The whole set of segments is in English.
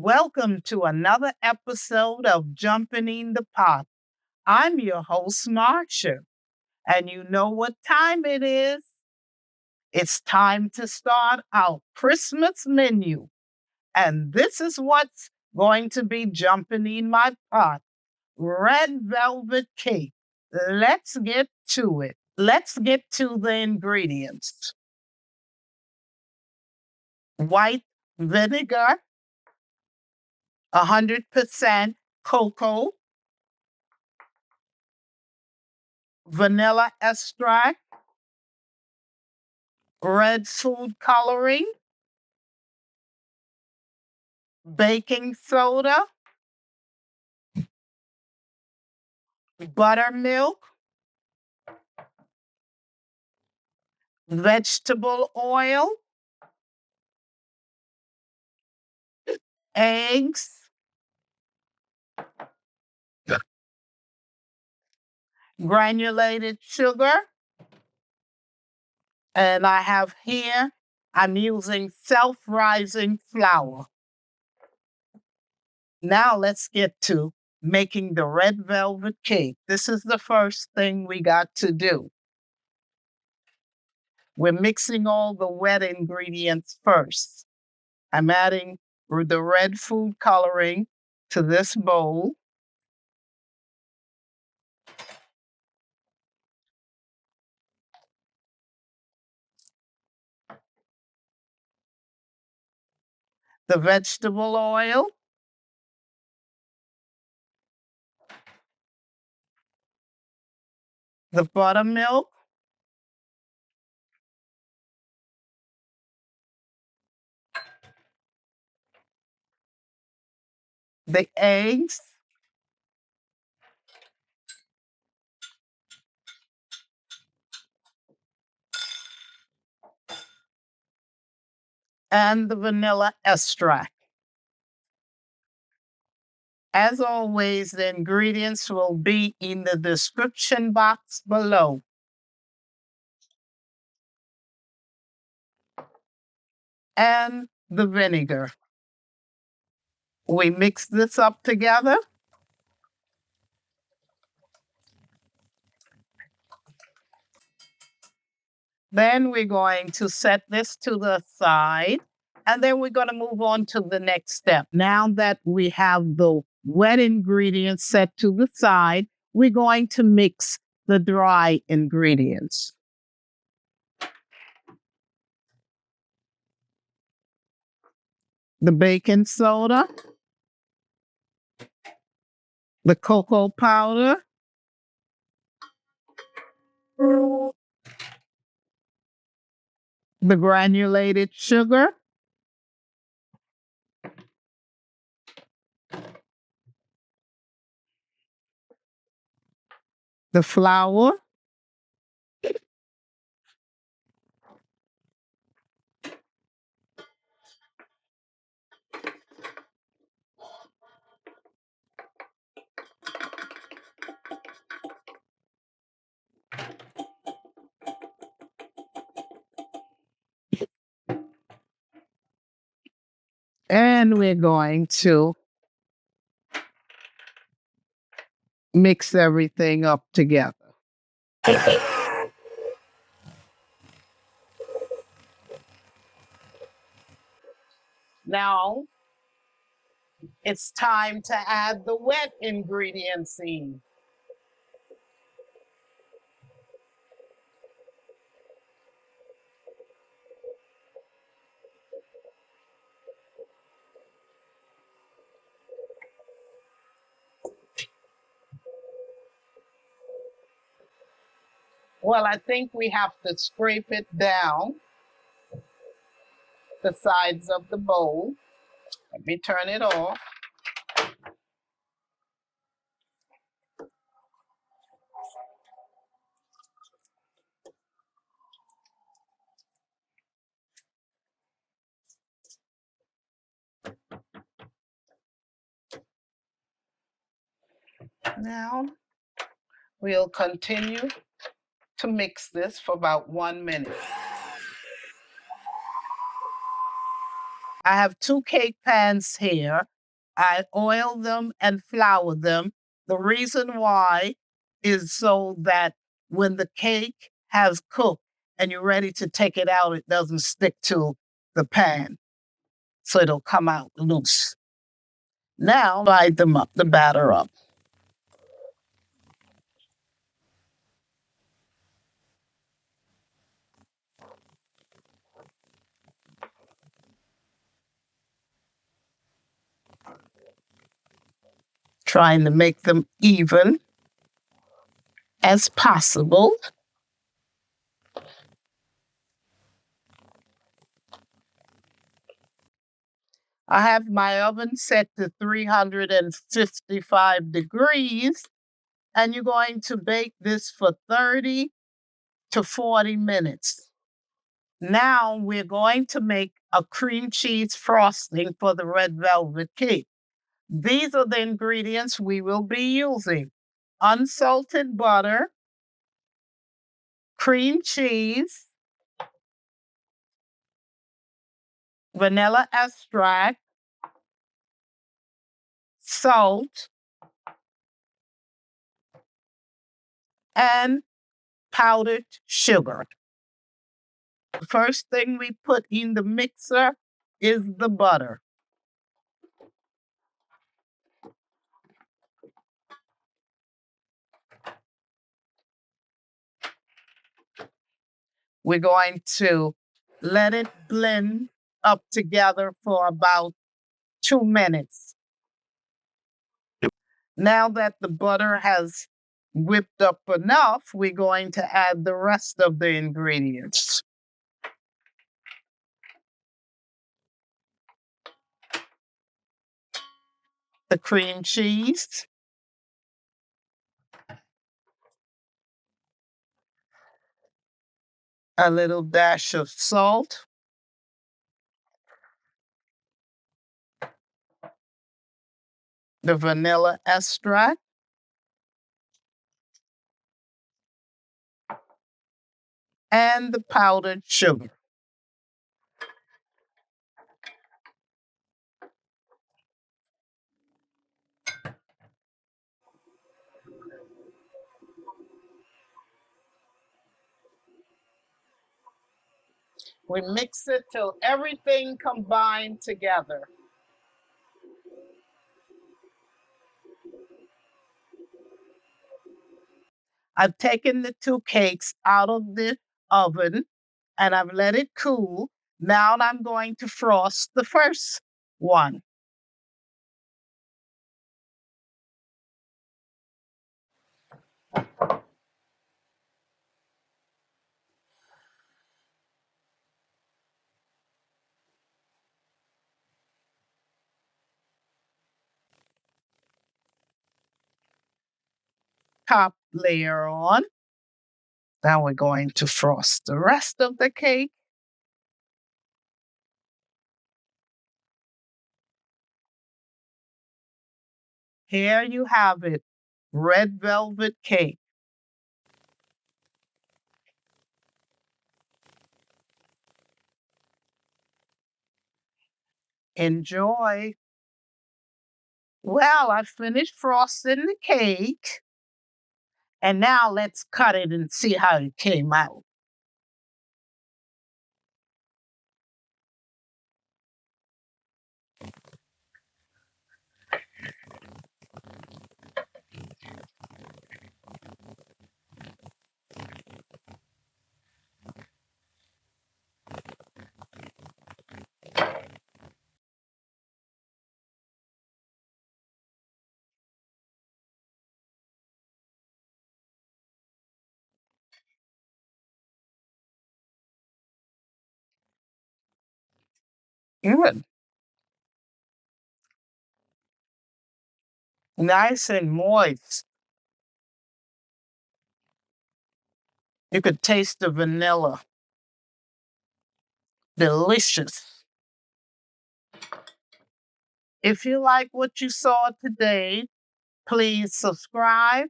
Welcome to another episode of Jumpin In The Pot. I'm your host, Marcia, and you know what time it is? It's time to start our Christmas menu. And this is what's going to be jumping in my pot. Red velvet cake. Let's get to it. Let's get to the ingredients. White vinegar, 100% cocoa, vanilla extract, red food coloring, baking soda, buttermilk, vegetable oil, eggs, granulated sugar, and I have here, I'm using self-rising flour. Now let's get to making the red velvet cake. This is the first thing we got to do. We're mixing all the wet ingredients first. I'm adding the red food coloring to this bowl. The vegetable oil, the buttermilk, the eggs, and the vanilla extract. As always, the ingredients will be in the description box below. And the vinegar. We mix this up together. Then we're going to set this to the side, and then we're going to move on to the next step. Now that we have the wet ingredients set to the side, we're going to mix the dry ingredients. The baking soda, the cocoa powder, the granulated sugar, the flour, and we're going to mix everything up together. Now, it's time to add the wet ingredients in. Well, I think we have to scrape it down the sides of the bowl. Let me turn it off. Now, we'll continue to mix this for about 1 minute. I have 2 cake pans here. I oil them and flour them. The reason why is so that when the cake has cooked and you're ready to take it out, it doesn't stick to the pan. So it'll come out loose. Now, divide them up, the batter up. Trying to make them even as possible. I have my oven set to 355 degrees, and you're going to bake this for 30 to 40 minutes. Now we're going to make a cream cheese frosting for the red velvet cake. These are the ingredients we will be using: unsalted butter, cream cheese, vanilla extract, salt, and powdered sugar. The first thing we put in the mixer is the butter. We're going to let it blend up together for about 2 minutes. Now that the butter has whipped up enough, we're going to add the rest of the ingredients. The cream cheese, a little dash of salt, the vanilla extract, and the powdered sugar. We mix it till everything combined together. I've taken the 2 cakes out of the oven and I've let it cool. Now I'm going to frost the first one. Top layer on. Now we're going to frost the rest of the cake. Here you have it, red velvet cake. Enjoy. Well, I finished frosting the cake, and now let's cut it and see how it came out. Good. Nice and moist. You could taste the vanilla. Delicious. If you like what you saw today, please subscribe,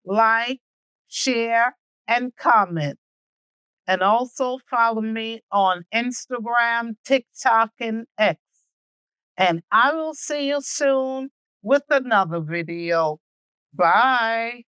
like, share, and comment. And also follow me on Instagram, TikTok, and X. And I will see you soon with another video. Bye.